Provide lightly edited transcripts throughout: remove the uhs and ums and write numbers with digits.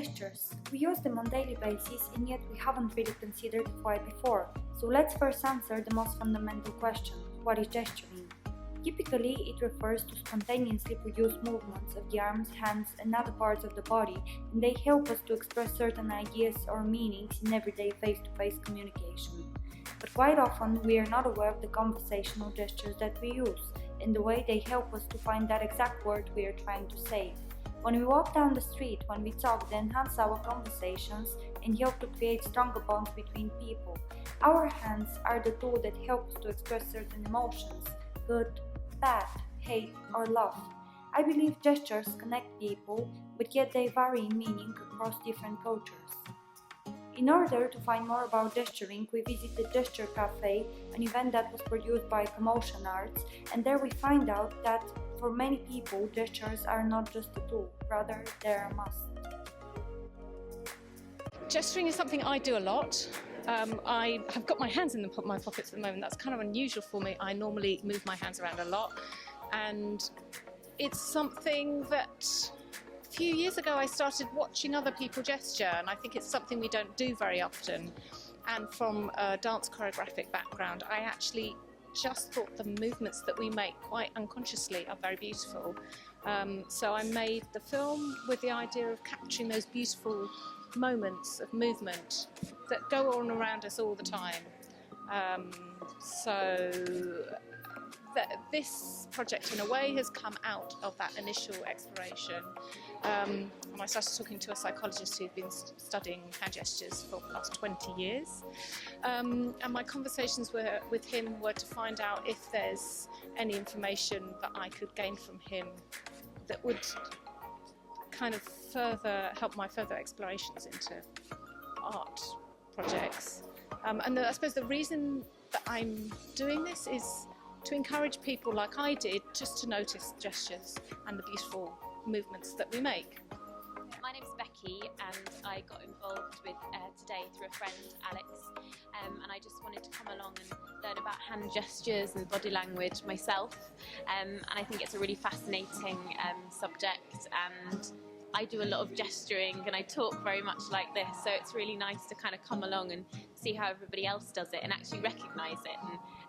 Gestures. We use them on a daily basis, and yet we haven't really considered why before. So let's first answer the most fundamental question: what is gesturing? Typically, it refers to spontaneously produced movements of the arms, hands, and other parts of the body, and they help us to express certain ideas or meanings in everyday face-to-face communication. But quite often, we are not aware of the conversational gestures that we use, and the way they help us to find that exact word we are trying to say. When we walk down the street, when we talk, they enhance our conversations and help to create stronger bonds between people. Our hands are the tool that help us to express certain emotions: good, bad, hate, or love. I believe gestures connect people, but yet they vary in meaning across different cultures. In order to find more about gesturing, we visit the Gesture Café, an event that was produced by Commotion Arts, and there we find out that for many people, gestures are not just a tool, rather they're a must. Gesturing is something I do a lot. I have got my hands in my pockets at the moment. That's kind of unusual for me. I normally move my hands around a lot, and it's something that a few years ago I started watching other people gesture, and I think it's something we don't do very often. And from a dance choreographic background, I actually just thought the movements that we make quite unconsciously are very beautiful. So I made the film with the idea of capturing those beautiful moments of movement that go on around us all the time. This project in a way has come out of that initial exploration. And I started talking to a psychologist who'd been studying hand gestures for the last 20 years. And my conversations with him were to find out if there's any information that I could gain from him that would kind of help my further explorations into art projects. I suppose the reason that I'm doing this is to encourage people like I did just to notice gestures and the beautiful movements that we make. My name's Becky, and I got involved with today through a friend, Alex, and I just wanted to come along and learn about hand gestures and body language myself, and I think it's a really fascinating subject, and I do a lot of gesturing and I talk very much like this, so it's really nice to kind of come along and see how everybody else does it and actually recognise it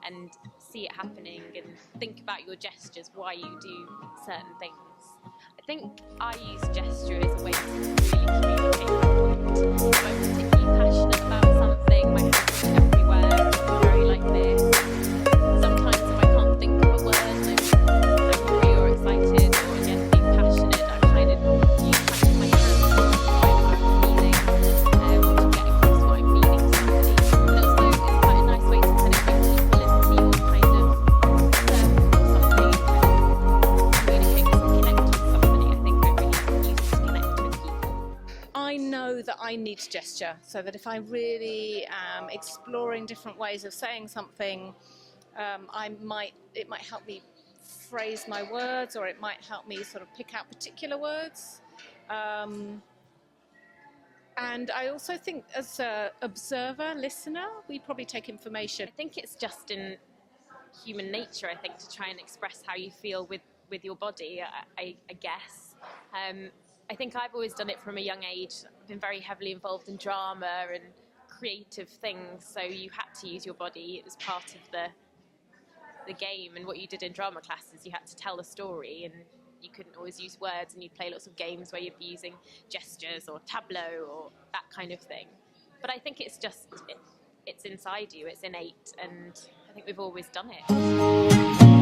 and see it happening and think about your gestures, why you do certain things. I think I use gesture as a way to really communicate my point. If I'm particularly passionate about something, my hands are everywhere, I'm very like this. Sometimes if I can't think of a word and I'm angry or excited or again being passionate, I kind of use my hands to describe what I'm feeling, to get across what I'm feeling to somebody. And also it's quite a nice way to kind of bring people into your kind of circle or something and communicate with some connect with somebody. I think I really use it to connect with people. I know that I need to gesture, so that if I really am exploring different ways of saying something, it might help me phrase my words, or it might help me sort of pick out particular words. And I also think as an observer, listener, we probably take information. I think it's just in human nature, I think, to try and express how you feel with your body, I guess. I think I've always done it from a young age. I've been very heavily involved in drama and creative things, so you had to use your body. It was part of the game, and what you did in drama classes, you had to tell a story, and you couldn't always use words, and you'd play lots of games where you'd be using gestures or tableau or that kind of thing. But I think it's just, it's inside you, it's innate, and I think we've always done it.